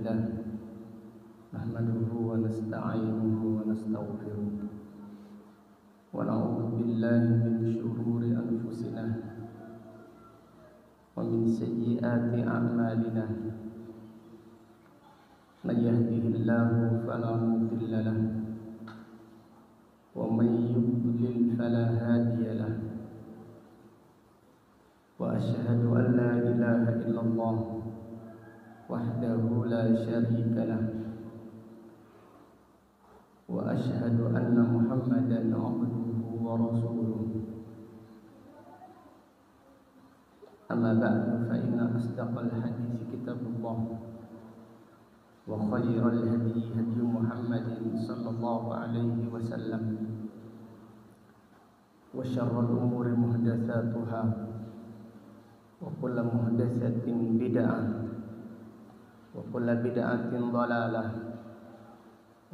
لله نحمده ونستعينه ونستغفره ونعوذ بالله من شرور أنفسنا ومن سيئات أعمالنا من يهده الله فلا مضل له ومن يضلل فلا هادي له وأشهد أن لا إله إلا الله وحده لا شريك له وأشهد أن محمدا عبده ورسوله أما بعد فإن أصدق الحديث كتاب الله وخير الهدي هدي محمد صلى الله عليه وسلم وشر الأمور محدثاتها وكل محدثة بدعة وكل بدعة ضلالة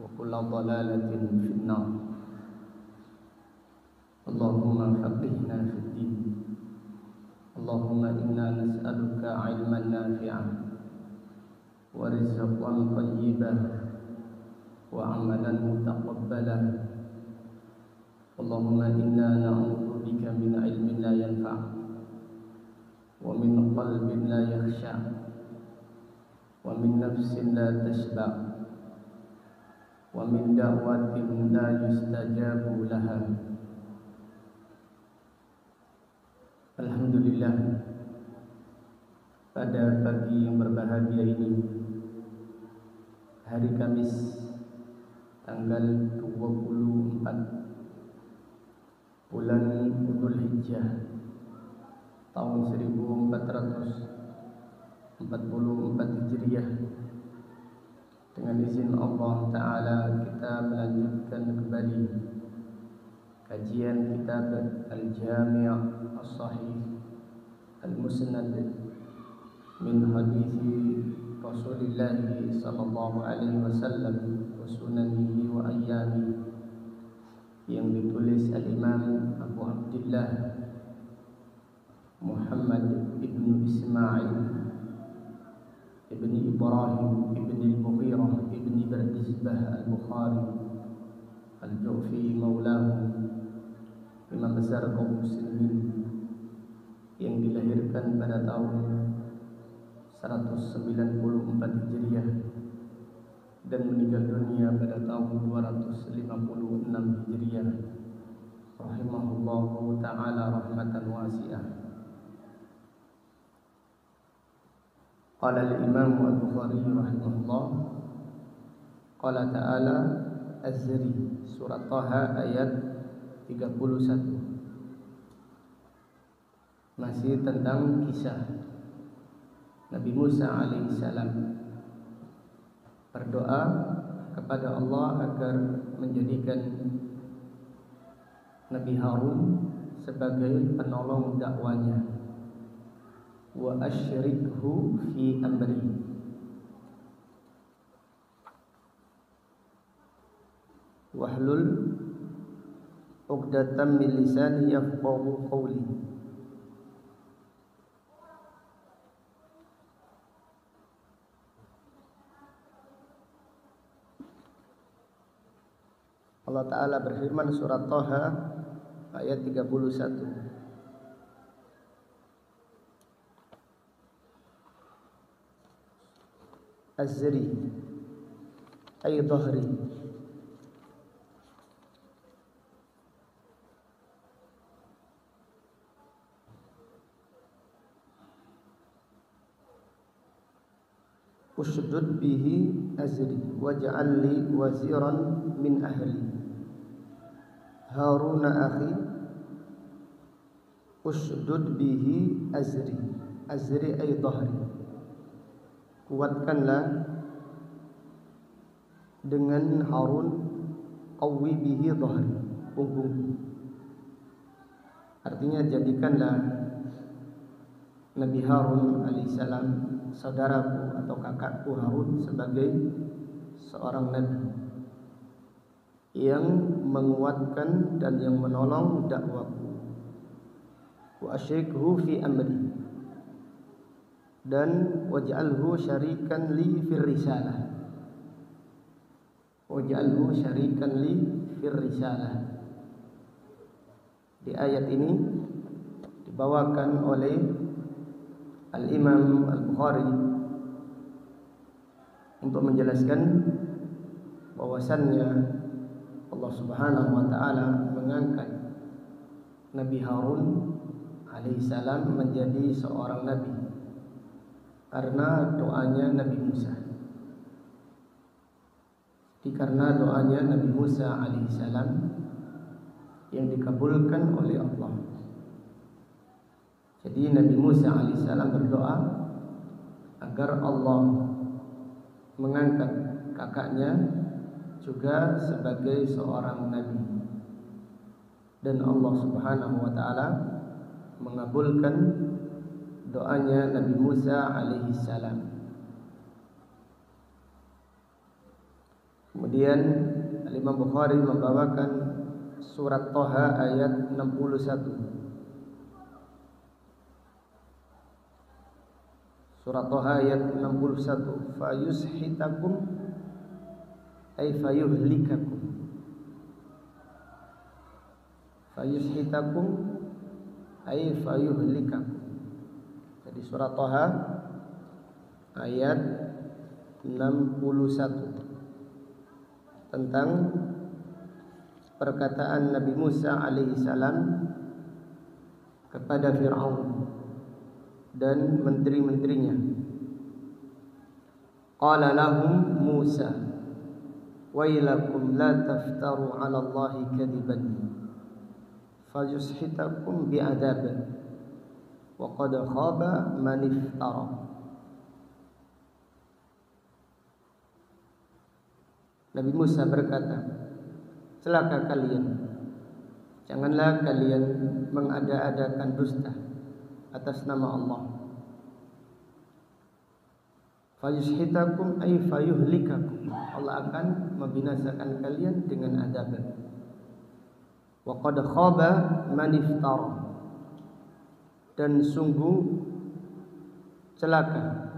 وكل ضلالة في النار اللهم فقهنا في الدين اللهم إنا نسألك علما نافعا ورزقا طيبا وعملا متقبلا اللهم إنا نعوذ بك من علم لا ينفع ومن قلب لا يخشع ومن نفس لا تشبع ومن دعوة لا يستجاب لها. Alhamdulillah, pada pagi yang berbahagia ini, hari Kamis tanggal 24 bulan Dzulhijjah tahun 1444 Hijriah. Dengan izin Allah Ta'ala kita melanjutkan kembali kajian kitab Al-Jami' As-Sahih Al-Musnad min hadithi Rasulullah sallallahu alaihi wasallam wa sunanihi wa ayyami, yang ditulis Al-Imam Abu Abdullah Muhammad ibn Ismail ibn Ibrahim ibn al-Mughirah ibn Bardizbah al-Bukhari al-Ju'fi maulahu, imam besar kaum muslimin yang dilahirkan pada tahun 194 Hijriah dan meninggal dunia pada tahun 256 Hijriah rahimahullahu ta'ala rahmatan wasi'ah. Qala al-Imam Al-Bukhari rahimahullah, qala ta'ala Az-Zari, surat Taha ayat 31. Masih tentang kisah Nabi Musa alaihissalam berdoa kepada Allah agar menjadikan Nabi Harun sebagai penolong dakwanya. Wa asyrikhu fi amri, wahlul 'uqdatam min lisani yafqahu qawli. Allah Ta'ala berfirman surat Taha ayat 31. Az-Zari ay dhahri, ushdud bihi azri waj'al li waziran min ahli Haruna akhi. Ushdud bihi azri, azri ay dhahri, kuatkanlah dengan Harun, qawwi bihi dhahri, punggungku. Artinya jadikanlah Nabi Harun alaihissalam, saudaraku atau kakakku Harun, sebagai seorang nabi yang menguatkan dan yang menolong dakwaku. Wa asyrikhhu fi amri, dan waj'alhu syarikan li fir risalah. Waj'alhu syarikan li fir risalah. Di ayat ini dibawakan oleh Al-Imam Al-Bukhari untuk menjelaskan bahwasannya Allah Subhanahu wa taala mengangkat Nabi Harun alaihissalam menjadi seorang nabi karena doanya Nabi Musa. Karena doanya Nabi Musa alaihissalam yang dikabulkan oleh Allah. Jadi Nabi Musa alaihissalam berdoa agar Allah mengangkat kakaknya juga sebagai seorang nabi, dan Allah Subhanahu wa taala mengabulkan doanya Nabi Musa alaihissalam. Kemudian Imam Bukhari membawakan surat Thaha ayat 61. Surat Thaha ayat 61, fayushitakum ay fayuhlikakum. Fayushitakum ay fayuhlikakum. Jadi surat Thaha ayat 61 tentang perkataan Nabi Musa alaihissalam kepada Fir'aun dan menteri-menterinya. Qala lahum Musa wailakum la taftaru 'ala Allahi kadiban fayushitakum bi'adab wa qad khaba man iftara. Nabi Musa berkata, celaka kalian, janganlah kalian mengada-adakan dusta atas nama Allah. Fayushitakum ay fayuhlikakum, Allah akan membinasakan kalian dengan adab. Wa qad khaba man iftara, dan sungguh celaka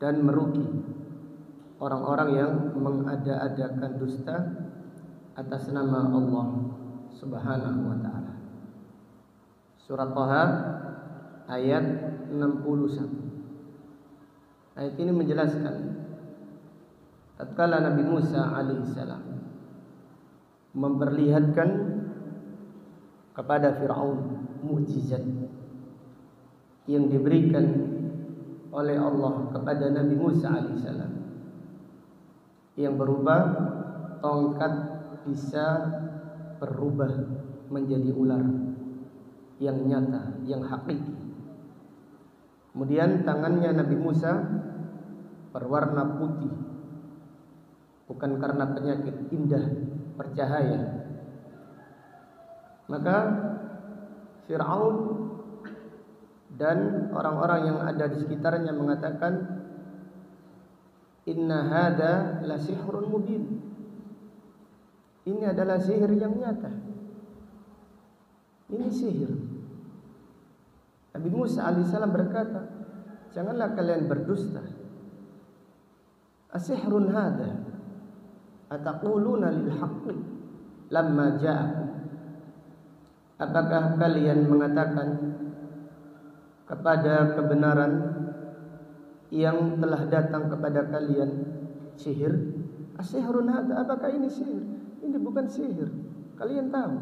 dan merugi orang-orang yang mengada-adakan dusta atas nama Allah Subhanahu wa taala. Surat Thaha ayat 61. Ayat ini menjelaskan tatkala Nabi Musa alaihissalam memperlihatkan kepada Fir'aun mukjizat yang diberikan oleh Allah kepada Nabi Musa alaihissalam, yang berupa tongkat bisa berubah menjadi ular yang nyata, yang hakiki. Kemudian tangannya Nabi Musa berwarna putih, bukan karena penyakit, indah, bercahaya. Maka Fir'aun dan orang-orang yang ada di sekitarnya mengatakan, inna hada la sihrun mubin. Ini adalah sihir yang nyata. Ini sihir. Nabi Musa alaihissalam berkata, janganlah kalian berdusta. Asihrun hada ataquluna lil haqqi lamma ja'akum. Apakah kalian mengatakan kepada kebenaran yang telah datang kepada kalian sihir? Asihrun hada, apakah ini sihir? Ini bukan sihir. Kalian tahu.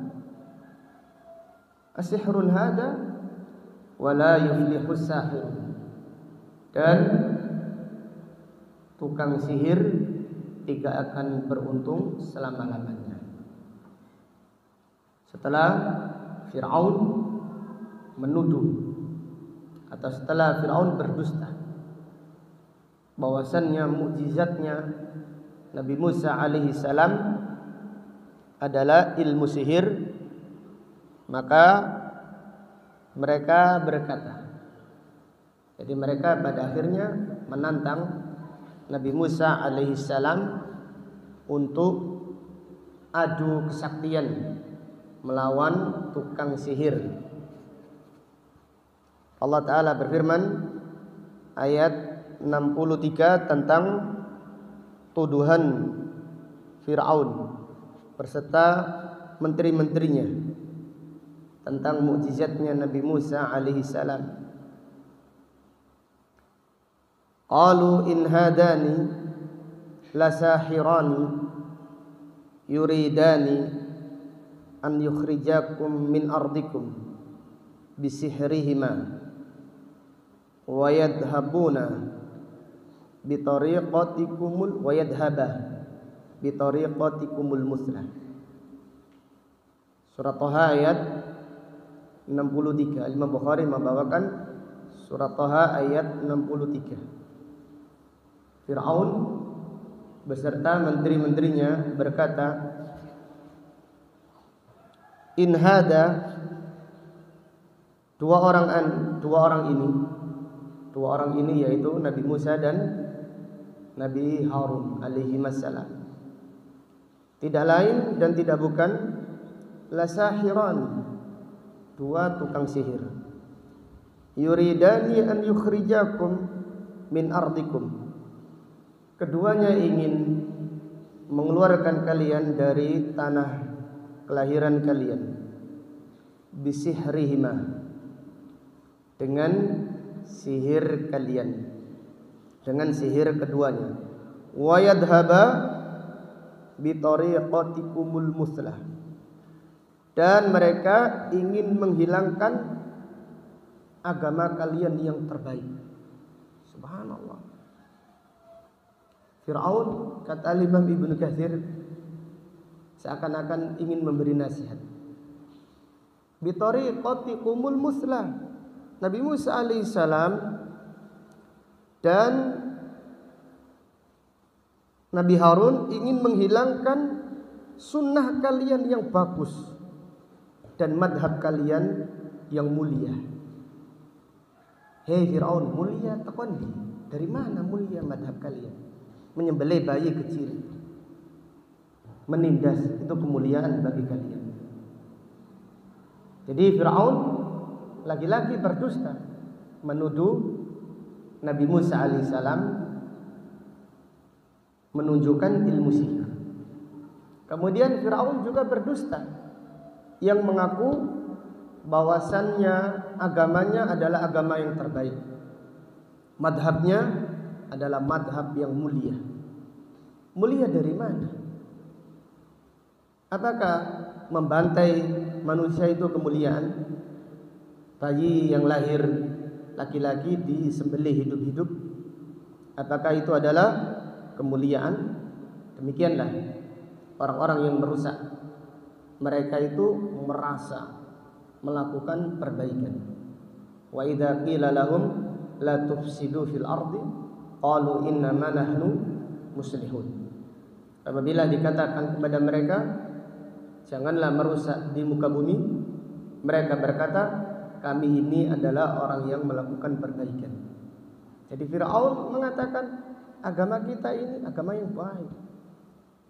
Asihrun hada wala yuflihu sahir. Dan tukang sihir tidak akan beruntung selama-lamanya. Setelah Fir'aun menuduh, atau setelah Fir'aun berdusta bahwasannya mukjizatnya Nabi Musa alaihissalam adalah ilmu sihir, maka mereka berkata, jadi mereka pada akhirnya menantang Nabi Musa alaihissalam untuk adu kesaktian melawan tukang sihir. Allah Ta'ala berfirman, ayat 63 tentang tuduhan Fir'aun berserta menteri-menterinya tentang mukjizatnya Nabi Musa alaihi salam. Qalu in hadani lasahirani yuridani an yukhrijakum min ardikum bisihrihima wa yadhhabuna bitariqatikumul wa yadhhaba bitariqatikumul muslah. Surat Thaha ayat 63. Imam Bukhari membawakan surat Thaha ayat 63. Fir'aun beserta menteri-menterinya berkata, in hada, dua orang ini yaitu Nabi Musa dan Nabi Harun alaihi wassalam, tidak lain dan tidak bukan lasahiran, dua tukang sihir, yuridani an yukhrijakum min ardikum, keduanya ingin mengeluarkan kalian dari tanah kelahiran kalian, bisihrihima, dengan sihir kalian, dengan sihir keduanya, wa yadhhaba bitariqatikumul muslah, dan mereka ingin menghilangkan agama kalian yang terbaik. Subhanallah. Fir'aun, kata Imam Ibnu Katsir, seakan-akan ingin memberi nasihat. Bitariqatikumul muslah, Nabi Musa alaihissalam dan Nabi Harun ingin menghilangkan sunnah kalian yang bagus dan madhab kalian yang mulia. Hei Fir'aun, mulia tekondi, dari mana mulia madhab kalian? Menyembelih bayi kecil, menindas, itu kemuliaan bagi kalian. Jadi Fir'aun lagi-lagi berdusta, menuduh Nabi Musa alaihissalam menunjukkan ilmu sihir. Kemudian Fir'aun juga berdusta, yang mengaku bahwasannya agamanya adalah agama yang terbaik, madhabnya adalah madhab yang mulia. Mulia dari mana? Apakah membantai manusia itu kemuliaan? Bayi yang lahir laki-laki disembelih hidup-hidup, apakah itu adalah kemuliaan? Demikianlah orang-orang yang merusak. Mereka itu merasa melakukan perbaikan. Wa idza qila lahum la tufsidu fil ardi qalu innama nahnu muslihun. Apabila dikatakan kepada mereka, janganlah merusak di muka bumi, mereka berkata, kami ini adalah orang yang melakukan perbaikan. Jadi Fir'aun mengatakan, agama kita ini agama yang baik,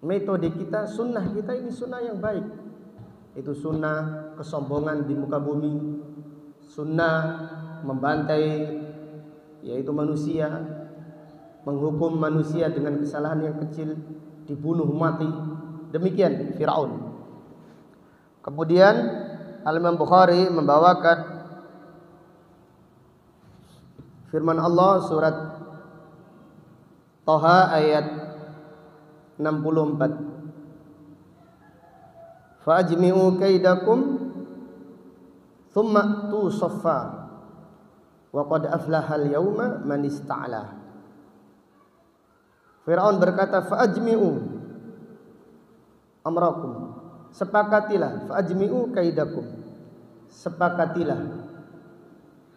metode kita, sunnah kita ini sunnah yang baik. Itu sunnah kesombongan di muka bumi, sunnah membantai yaitu manusia, menghukum manusia dengan kesalahan yang kecil, dibunuh mati. Demikian Fir'aun. Kemudian Al-Imam Bukhari membawakan firman Allah surat Thaha ayat 64. Fa'ajmi'u kaidakum thumma tu saffa wa qad aflahal yawma man ista'la. Fir'aun berkata, fa'ajmi'u amrakum, sepakatilah, fa'ajmi'u kaidakum, sepakatilah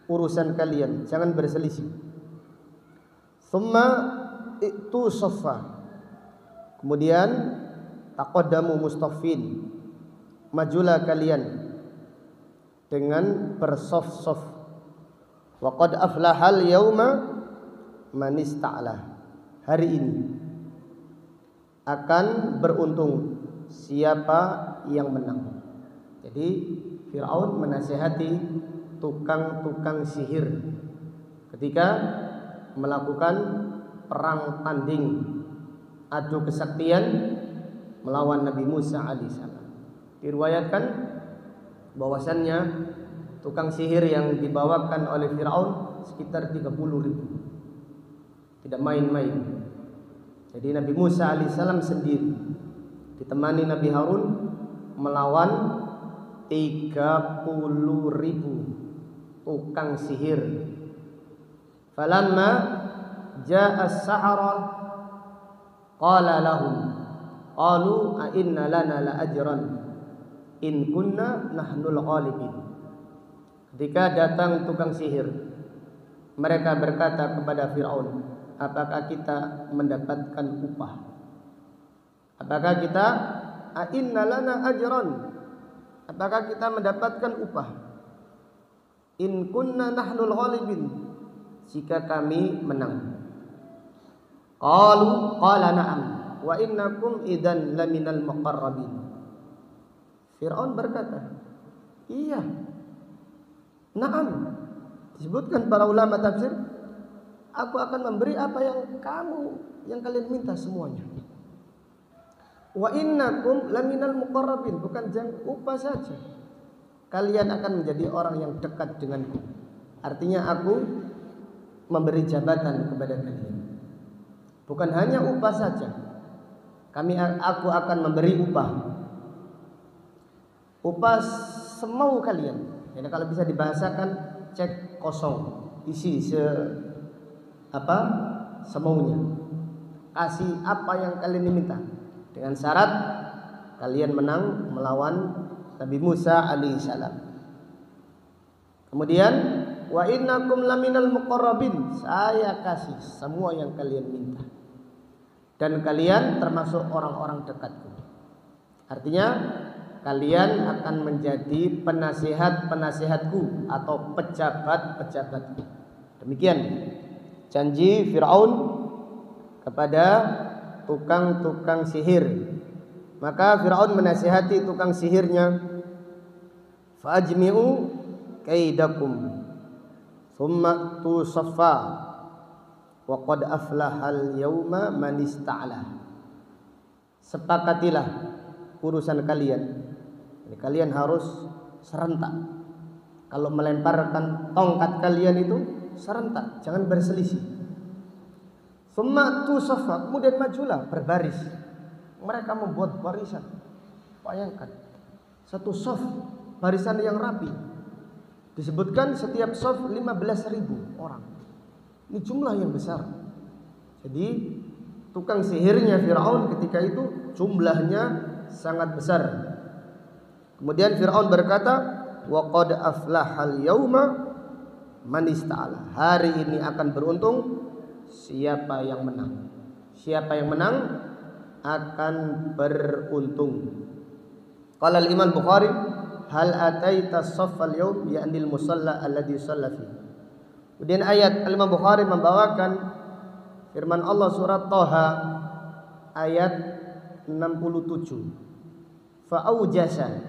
urusan kalian, jangan berselisih. Thumma itu saffa, kemudian taqaddamu mustaffin, majulah kalian dengan bersaf-saf. Wa qad aflahal yauma man ista'la, hari ini akan beruntung siapa yang menang. Jadi Fir'aun menasihati tukang-tukang sihir ketika melakukan perang tanding adu kesaktian melawan Nabi Musa alaihissalam. Diriwayatkan bahwasannya tukang sihir yang dibawakan oleh Firaun sekitar 30.000. Tidak main-main. Jadi Nabi Musa alaihissalam sendiri ditemani Nabi Harun melawan 30.000 tukang sihir. Falamma jaa as-sahara qala lahum qalu a inna lana la ajran in kunna nahnul ghalibin. Ketika datang tukang sihir, mereka berkata kepada Firaun, apakah kita mendapatkan upah? Apakah kita a inna lana ajran? Apakah kita mendapatkan upah? In kunna nahnul ghalibin, jika kami menang. Qala na'am wa innakum idzan laminal muqarrabin. Firaun berkata, iya. Na'am. Disebutkan para ulama tafsir, aku akan memberi apa yang kalian minta semuanya. Wa innakum laminal muqarrabin, bukan upah saja. Kalian akan menjadi orang yang dekat denganku. Artinya aku memberi jabatan kepada kalian. Bukan hanya upah saja. Aku akan memberi upah. Upah semau kalian. Jadi kalau bisa dibahasakan cek kosong, isi semaunya. Kasih apa yang kalian minta. Dengan syarat kalian menang melawan Nabi Musa alaihissalam. Kemudian wa innakum laminal muqarrabin, saya kasih semua yang kalian minta. Dan kalian termasuk orang-orang dekatku. Artinya kalian akan menjadi penasihat-penasihatku atau pejabat-pejabatku. Demikian janji Firaun kepada tukang-tukang sihir. Maka Firaun menasihati tukang sihirnya, fa'ajmi'u kaidakum thumma tusaffa wa qad aflahal yawma man ista'la. Sepakatilah urusan kalian. Jadi kalian harus serentak. Kalau melemparkan tongkat kalian itu serentak, jangan berselisih. Thumma tusaffa, kemudian majulah berbaris. Mereka membuat barisan. Bayangkan, satu saf barisan yang rapi. Disebutkan setiap saf 15.000 orang. Ini jumlah yang besar. Jadi tukang sihirnya Firaun ketika itu jumlahnya sangat besar. Kemudian Firaun berkata, wa qad aflahal yauma man ista'ala. Hari ini akan beruntung siapa yang menang. Siapa yang menang akan beruntung. Qala al-Imam Bukhari, hal ataita as-saffal yawm ya'nil musalla alladhi shalla fi. Kemudian ayat al-Imam Bukhari membawakan firman Allah surat Thaha ayat 67. Fa aujasa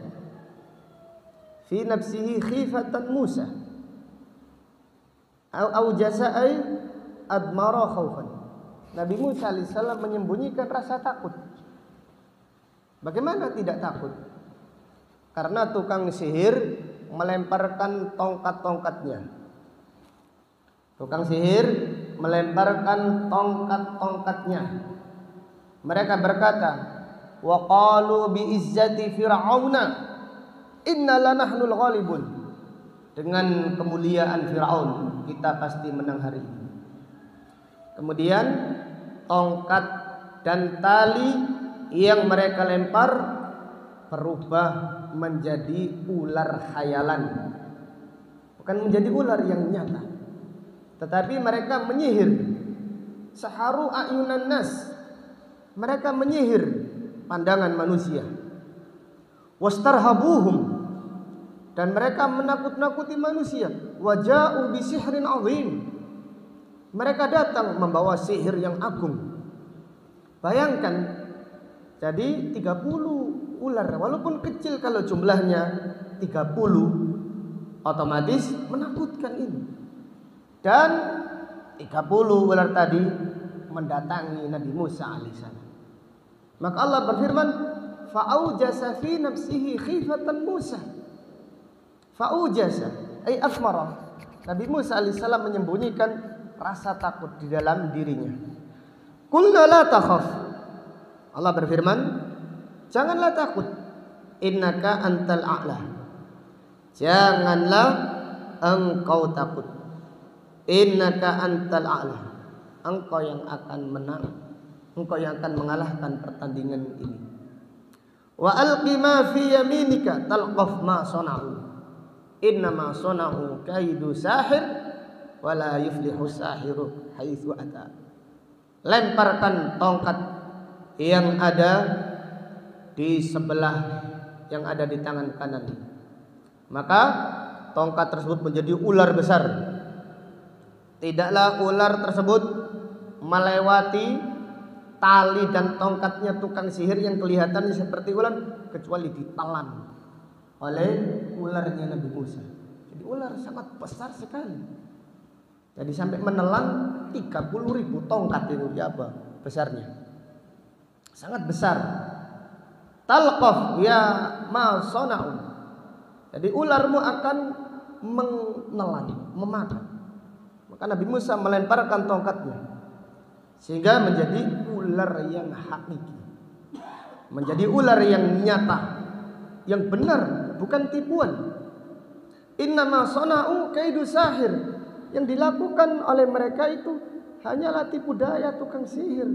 fi nafsihi khifatan Musa. Aujasa ay admara khaufan. Nabi Musa alaihissalam menyembunyikan rasa takut. Bagaimana tidak takut? Karena tukang sihir melemparkan tongkat-tongkatnya. Tukang sihir melemparkan tongkat-tongkatnya. Mereka berkata, wa qalu bi izzati fir'auna inna lanahnul ghalibun. Dengan kemuliaan Firaun kita pasti menang hari ini. Kemudian tongkat dan tali yang mereka lempar berubah menjadi ular khayalan. Bukan menjadi ular yang nyata, tetapi mereka menyihir. Saharu ayunan nas, mereka menyihir pandangan manusia. Wastarhabuhum, dan mereka menakut-nakuti manusia. Waja'u bisihrin azim, mereka datang membawa sihir yang agung. Bayangkan, jadi 30 ular, walaupun kecil kalau jumlahnya 30, otomatis menakutkan ini. Dan 30 ular tadi mendatangi Nabi Musa alaihissalam. Maka Allah berfirman, fa'aujasa fi nafsihi khifatan Musa. Fa'aujasa ay afmara. Nabi Musa alaihissalam menyembunyikan rasa takut di dalam dirinya. Qulna la takhaf. Allah berfirman, janganlah takut. Innaka antal a'la. Janganlah engkau takut. Innaka antal a'la. Engkau yang akan menang. Engkau yang akan mengalahkan pertandingan ini. Wa alqi ma fi yaminika talqaf ma sana'u. Innama sana'u kaidu sahir wa la yuflihu sahiru haitsu ata. Lemparkan tongkat yang ada di sebelah yang ada di tangan kanan. Maka tongkat tersebut menjadi ular besar. Tidaklah ular tersebut melewati tali dan tongkatnya tukang sihir yang kelihatannya seperti ular, kecuali ditelan oleh ularnya Nabi Musa. Jadi ular sangat besar sekali. Jadi sampai menelan 30.000 tongkat itu apa besarnya. Sangat besar. Talqaf ya ma sana'u. Jadi ularmu akan menelan, memakan. Maka Nabi Musa melemparkan tongkatnya sehingga menjadi ular yang hakiki, menjadi ular yang nyata, yang benar, bukan tipuan. Innama sana'u kaidu sahir. Yang dilakukan oleh mereka itu hanyalah tipu daya tukang sihir.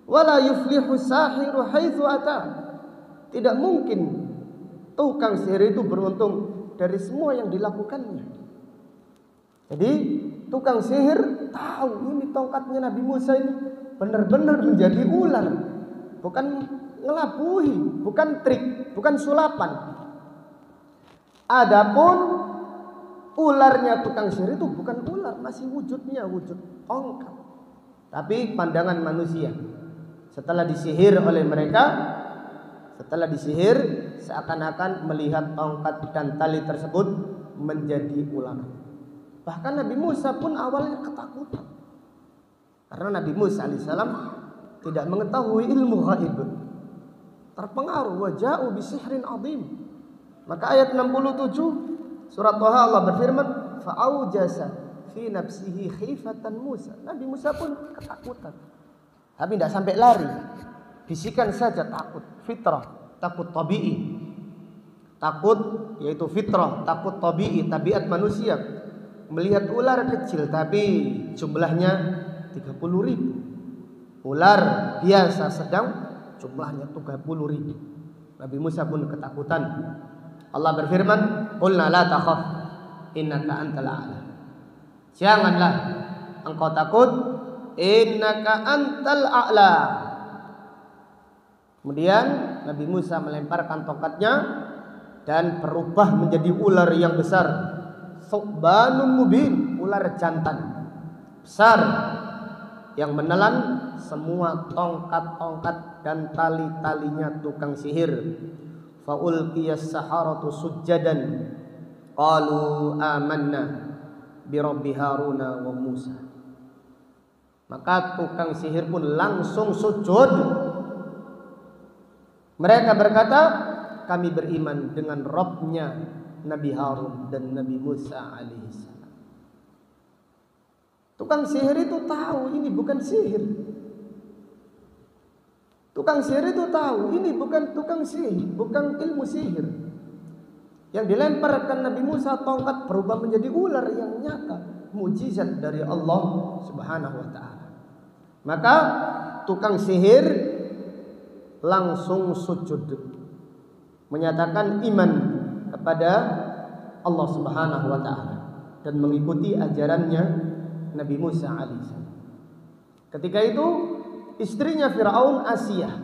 Wala yuflihu sahiru haitsu ata. Tidak mungkin tukang sihir itu beruntung dari semua yang dilakukannya. Jadi tukang sihir tahu ini tongkatnya Nabi Musa ini benar-benar menjadi ular, bukan ngelabuhi, bukan trik, bukan sulapan. Adapun ularnya tukang sihir itu bukan ular, masih wujudnya wujud tongkat, tapi pandangan manusia. Setelah disihir oleh mereka, setelah disihir seakan-akan melihat tongkat dan tali tersebut menjadi ular. Bahkan Nabi Musa pun awalnya ketakutan, karena Nabi Musa alaihissalam tidak mengetahui ilmu ghaib, terpengaruh waja'u bisihrin azim. Maka ayat 67 surat Thaha Allah berfirman, fa'aujasa fi nafsihi khifatan Musa. Nabi Musa pun ketakutan, tapi tidak sampai lari, bisikan saja takut, fitrah, takut tabi'i. Takut yaitu fitrah, takut tabi'i, tabiat manusia. Melihat ular kecil tapi jumlahnya 30.000. Ular biasa sedang jumlahnya 30.000. Nabi Musa pun ketakutan. Allah berfirman, qulna la takhaf innaka antal a'la. Janganlah engkau takut, innaka antal a'la. Kemudian Nabi Musa melemparkan tongkatnya dan berubah menjadi ular yang besar. Thubanun mubin, ular jantan besar yang menelan semua tongkat-tongkat dan tali-talinya tukang sihir. Faulqiyas saharatu sujjadan qalu amanna bi rabbi Haruna wa Musa. Maka tukang sihir pun langsung sujud. Mereka berkata, kami beriman dengan Rabbnya Nabi Harun dan Nabi Musa alaihissalam. Tukang sihir itu tahu ini bukan sihir. Tukang sihir itu tahu ini bukan tukang sihir, bukan ilmu sihir. Yang dilemparkan Nabi Musa tongkat berubah menjadi ular yang nyata, mukjizat dari Allah Subhanahu wa taala. Maka tukang sihir langsung sujud, menyatakan iman kepada Allah Subhanahu wa taala dan mengikuti ajarannya Nabi Musa alaihissalam. Ketika itu istrinya Firaun, Asia,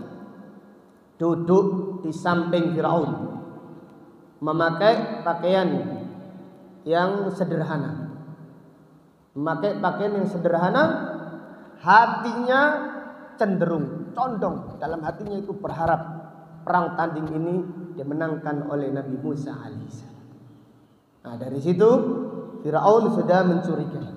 duduk di samping Firaun, memakai pakaian yang sederhana. Memakai pakaian yang sederhana, hatinya cenderung condong, dalam hatinya itu berharap perang tanding ini dimenangkan oleh Nabi Musa alaihissalam. Nah, dari situ Firaun sudah mencurigai.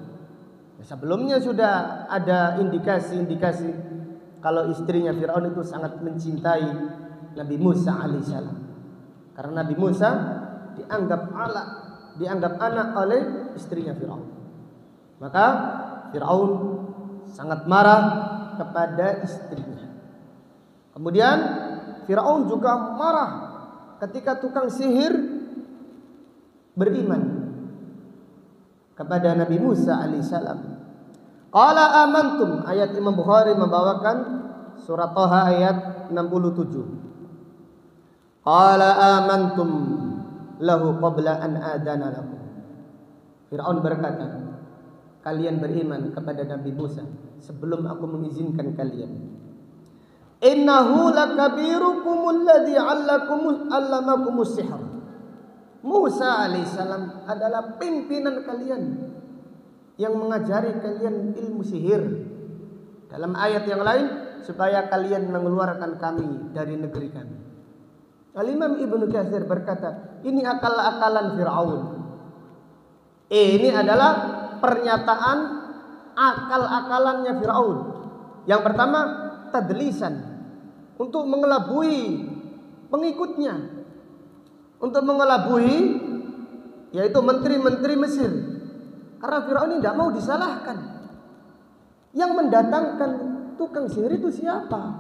Sebelumnya sudah ada indikasi-indikasi kalau istrinya Fir'aun itu sangat mencintai Nabi Musa alaihissalam. Karena Nabi Musa dianggap anak oleh istrinya Fir'aun. Maka Fir'aun sangat marah kepada istrinya. Kemudian Fir'aun juga marah ketika tukang sihir beriman kepada Nabi Musa alaihissalam. Qala amantum, ayat Imam Bukhari membawakan surat Thaha ayat 67. Qala amantum lahu qabla an adana lakum. Fir'aun berkata, kalian beriman kepada Nabi Musa sebelum aku mengizinkan kalian. Innahu lakabirukumul ladzi 'allamakumus sihr. Musa alaihissalam adalah pimpinan kalian yang mengajari kalian ilmu sihir. Dalam ayat yang lain, supaya kalian mengeluarkan kami dari negeri kami. Al-Imam Ibnu Katsir berkata, ini akal-akalan Fir'aun. Ini adalah pernyataan akal-akalannya Fir'aun. Yang pertama, tadlisan, untuk mengelabui pengikutnya, untuk mengelabui yaitu menteri-menteri Mesir. Karena Fir'aun ini tidak mau disalahkan. Yang mendatangkan tukang sihir itu siapa?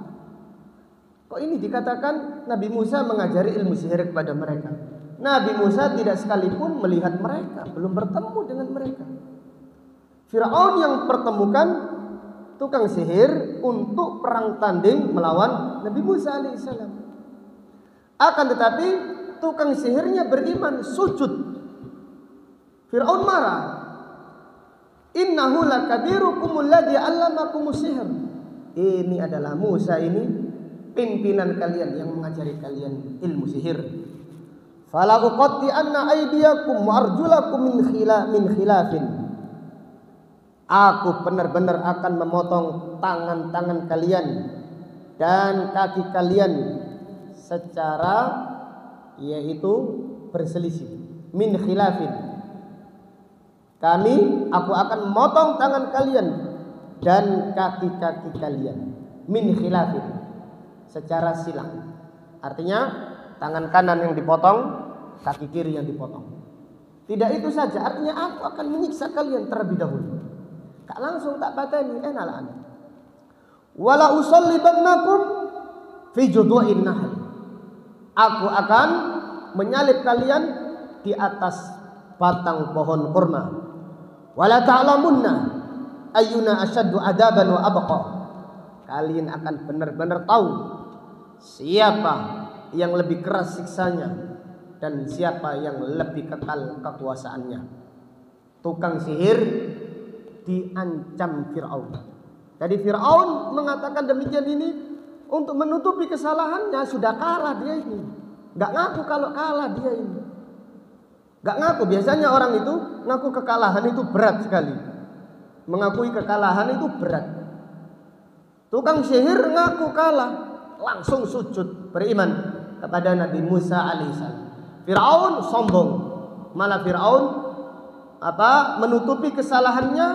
Kok ini dikatakan Nabi Musa mengajari ilmu sihir kepada mereka? Nabi Musa tidak sekalipun melihat mereka, belum bertemu dengan mereka. Fir'aun yang pertemukan tukang sihir untuk perang tanding melawan Nabi Musa alaihissalam. Akan tetapi tukang sihirnya beriman, sujud. Fir'aun marah. Innahu lakabirukumul ladzi 'allamakumus sihr. Ini adalah Musa ini pimpinan kalian yang mengajari kalian ilmu sihir. Fala uqatti anna aydiyakum wa arjulakum min khilafin. Aku benar-benar akan memotong tangan-tangan kalian dan kaki kalian secara yaitu berselisih. Min khilafin. Aku akan memotong tangan kalian dan kaki-kaki kalian. Min khilafin, secara silang. Artinya tangan kanan yang dipotong, kaki kiri yang dipotong. Tidak itu saja, artinya aku akan menyiksa kalian terlebih dahulu. Kak langsung tak pateni, enalah. Wala usallibannakum fi judu'in nahl. Aku akan menyalib kalian di atas batang pohon kurma. Wala ta'lamunna ayyuna asyaddu adaban wa abqa. Kalian akan benar-benar tahu siapa yang lebih keras siksanya dan siapa yang lebih kekal kekuasaannya. Tukang sihir diancam Fir'aun. Jadi Fir'aun mengatakan demikian ini untuk menutupi kesalahannya. Sudah kalah dia ini. Gak ngaku kalau kalah dia ini. Gak ngaku. Biasanya orang itu ngaku kekalahan itu berat sekali. Mengakui kekalahan itu berat. Tukang sihir ngaku kalah, langsung sujud beriman kepada Nabi Musa alaihissalam. Fir'aun sombong. Malah Fir'aun menutupi kesalahannya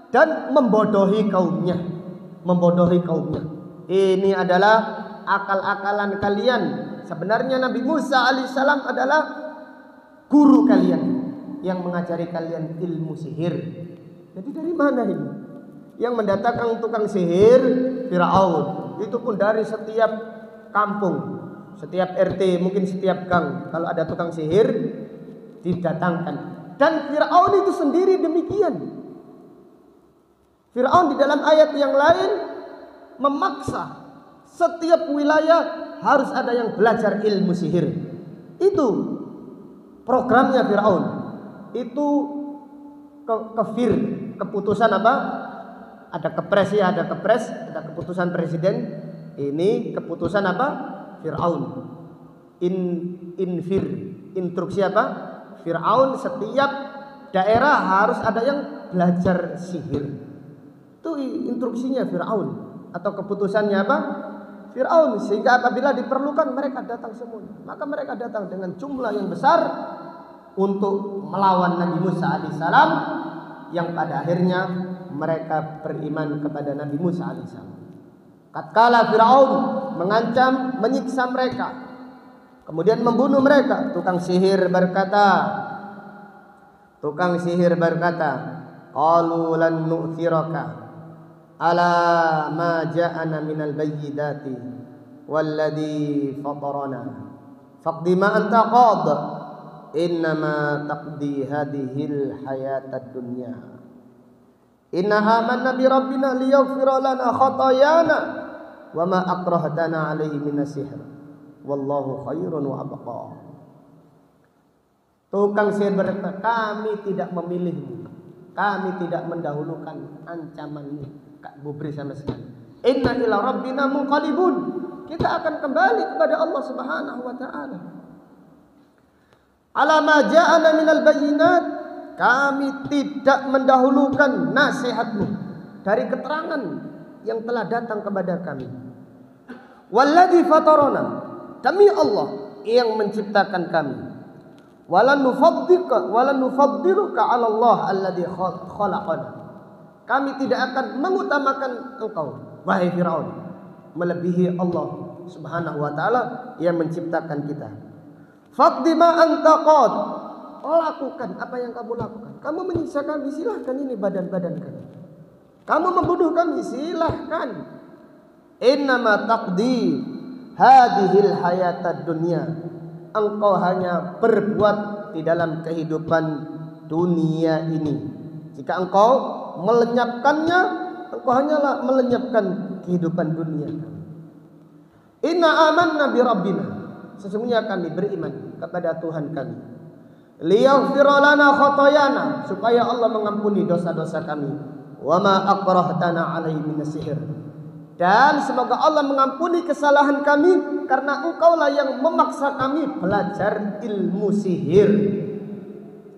dan membodohi kaumnya. Ini adalah akal-akalan kalian. Sebenarnya Nabi Musa alaihissalam adalah guru kalian yang mengajari kalian ilmu sihir. Jadi dari mana ini? Yang mendatangkan tukang sihir Fir'aun. Itu pun dari setiap kampung, setiap RT, mungkin setiap gang. Kalau ada tukang sihir didatangkan. Dan Fir'aun itu sendiri demikian. Fir'aun di dalam ayat yang lain memaksa setiap wilayah harus ada yang belajar ilmu sihir. Itu programnya Fir'aun. Itu keputusan apa? Ada kepres ya, ada keputusan presiden. Ini keputusan apa? Fir'aun. Instruksi apa? Fir'aun setiap daerah harus ada yang belajar sihir. Itu instruksinya Fir'aun atau keputusannya apa? Fir'aun. Sehingga apabila diperlukan mereka datang semua. Maka mereka datang dengan jumlah yang besar untuk melawan Nabi Musa alaihissalam yang pada akhirnya mereka beriman kepada Nabi Musa alaihissalam. Tatkala Firaun mengancam menyiksa mereka, kemudian membunuh mereka, tukang sihir berkata, qalu lan nu'thiraka ala ma ja'ana minal bayyinati walladhi fatarana faqdi ma anta qad innama taqdi hadhil hayatad dunya inna amanna bi rabbina liyaghfira lana khatayana wa ma akrahtana alaihi minas sihr wallahu khairun wa abqa. Tukang sihir berkata, kami tidak memilihmu, kami tidak mendahulukan ancamanmu, Kak Bubri sama sekali. Inna ila rabbina munqalibun, kita akan kembali kepada Allah Subhanahu wa taala. Ala ma ja'ana minal bayyinat, kami tidak mendahulukan nasihatmu dari keterangan yang telah datang kepada kami. Walladzi fatarana, demi Allah yang menciptakan kami. Walan nufaddiluka 'ala Allah alladzi khalaqana. Kami tidak akan mengutamakan engkau wahai Firaun melebihi Allah Subhanahu wa taala yang menciptakan kita. Faqdi ma anta qad, lakukan apa yang kamu lakukan. Kamu menyiksa kami, silahkan, ini badan-badan kami. Kamu membunuh kami, silahkan. Innama taqdi hadhil hayatad dunya, engkau hanya berbuat di dalam kehidupan dunia ini. Jika engkau melenyapkannya, engkau hanyalah melenyapkan kehidupan dunia. Inna amanna bi rabbina, sesungguhnya kami beriman kepada Tuhan kami. Liyaghfira lana khatayana, supaya Allah mengampuni dosa-dosa kami. Wa ma akrahtana alaihi minas sihr, dan semoga Allah mengampuni kesalahan kami karena engkaulah yang memaksa kami belajar ilmu sihir.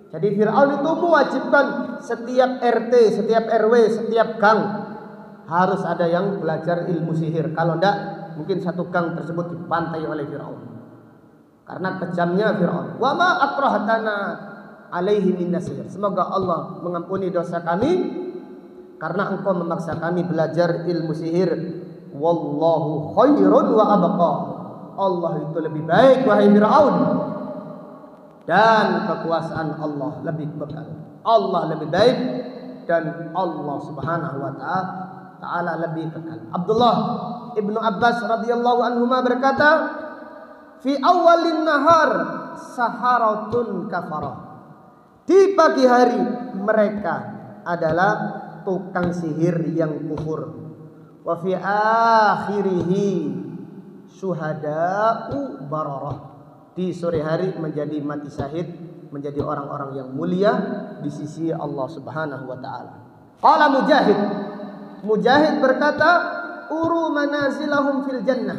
Jadi Fir'aun itu mewajibkan setiap RT, setiap RW, setiap gang harus ada yang belajar ilmu sihir. Kalau tidak, mungkin satu gang tersebut dibantai oleh Fir'aun karena kejamnya Fir'aun. Wa ma akrahtana alaihi minas sihr, semoga Allah mengampuni dosa kami karena engkau memaksa kami belajar ilmu sihir. Wallahu khairun wa abqa, Allah itu lebih baik wahai Fir'aun, dan kekuasaan Allah lebih kekal. Allah lebih baik dan Allah Subhanahu wa taala lebih kekal. Abdullah Ibnu Abbas radhiyallahu anhuma berkata, fi awalin nahar saharatun kafarah, di pagi hari mereka adalah tukang sihir yang kufur. Wa fi akhirihi syuhada'u bararah, di sore hari menjadi mati syahid, menjadi orang-orang yang mulia di sisi Allah Subhanahu wa taala. Qala Mujahid berkata, uru manazilahum fil jannah,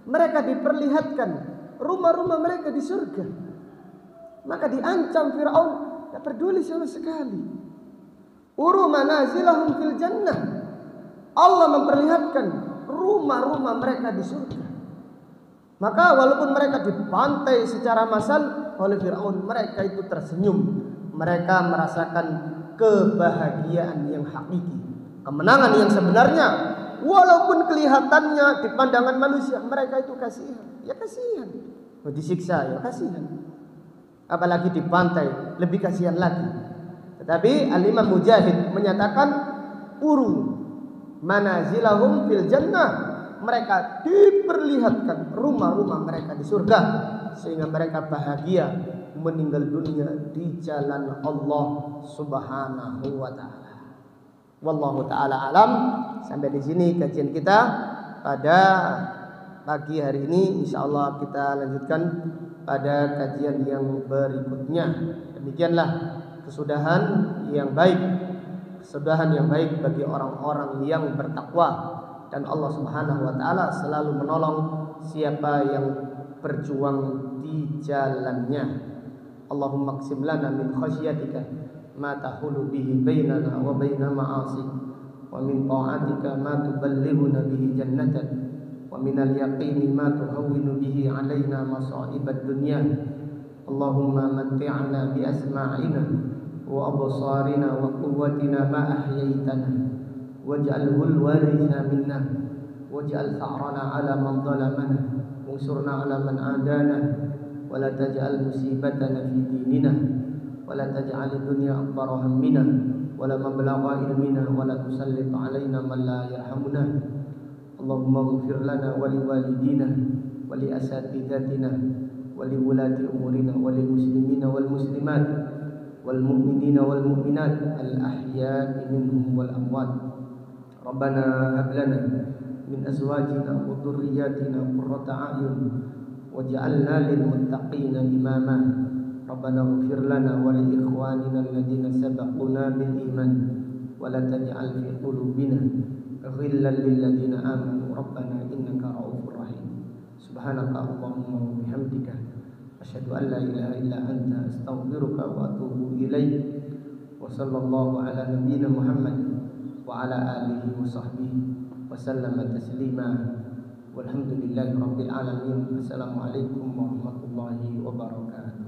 mereka diperlihatkan rumah-rumah mereka di surga. Maka diancam Firaun, tidak peduli sama sekali. Uru manazilahum fil jannah, Allah memperlihatkan rumah-rumah mereka di surga. Maka walaupun mereka dibantai secara massal oleh Firaun, mereka itu tersenyum. Mereka merasakan kebahagiaan yang hakiki, kemenangan yang sebenarnya. Walaupun kelihatannya di pandangan manusia mereka itu kasihan, ya kasihan. Disiksa, ya kasihan. Apalagi dibantai, lebih kasihan lagi. Tetapi Al-Imam Mujahid menyatakan uru manazilahum fil jannah, mereka diperlihatkan rumah-rumah mereka di surga sehingga mereka bahagia meninggal dunia di jalan Allah Subhanahu wa taala. Wallahu taala alam. Sampai di sini kajian kita pada pagi hari ini. Insyaallah kita lanjutkan pada kajian yang berikutnya. Demikianlah kesudahan yang baik bagi orang-orang yang bertakwa, dan Allah Subhanahu wa taala selalu menolong siapa yang berjuang di jalannya. Allahumma qsim lana min khasyatika ma tahulu bihi bainana wa baina ma'asik, wa min ta'atika ma tuballighuna bihi jannatak, wa min al-yaqini ma tuhawwinu bihi 'alaina masa'ibad dunya. Allahumma matti'na bi asma'ina وأبصارنا وقوتنا ما أحييتنا واجعله الوارث منا واجعل ثأرنا على من ظلمنا وانصرنا على من عادانا ولا تجعل مصيبتنا في ديننا ولا تجعل الدنيا أكبر همنا ولا مبلغ علمنا ولا تسلط علينا من لا يرحمنا اللهم اغفر لنا ولوالدينا ولأساتذتنا ولولاة أمورنا وللمسلمين والمسلمات والمؤمنين والمؤمنات الأحياء منهم والأموات ربنا هب لنا من أزواجنا وذرياتنا قرة أعين واجعلنا للمتقين إماما ربنا اغفر لنا ولإخواننا الذين سبقونا بالإيمان ولا تجعل في قلوبنا غلا للذين آمنوا ربنا إنك رؤوف رحيم سبحانك اللهم وبحمدك أشهد أن لا إله إلا أنت أستغفرك وأتوب إليك وصلى الله على نبينا محمد وعلى آله وصحبه وسلم تسليما والحمد لله رب العالمين السلام عليكم ورحمة الله وبركاته.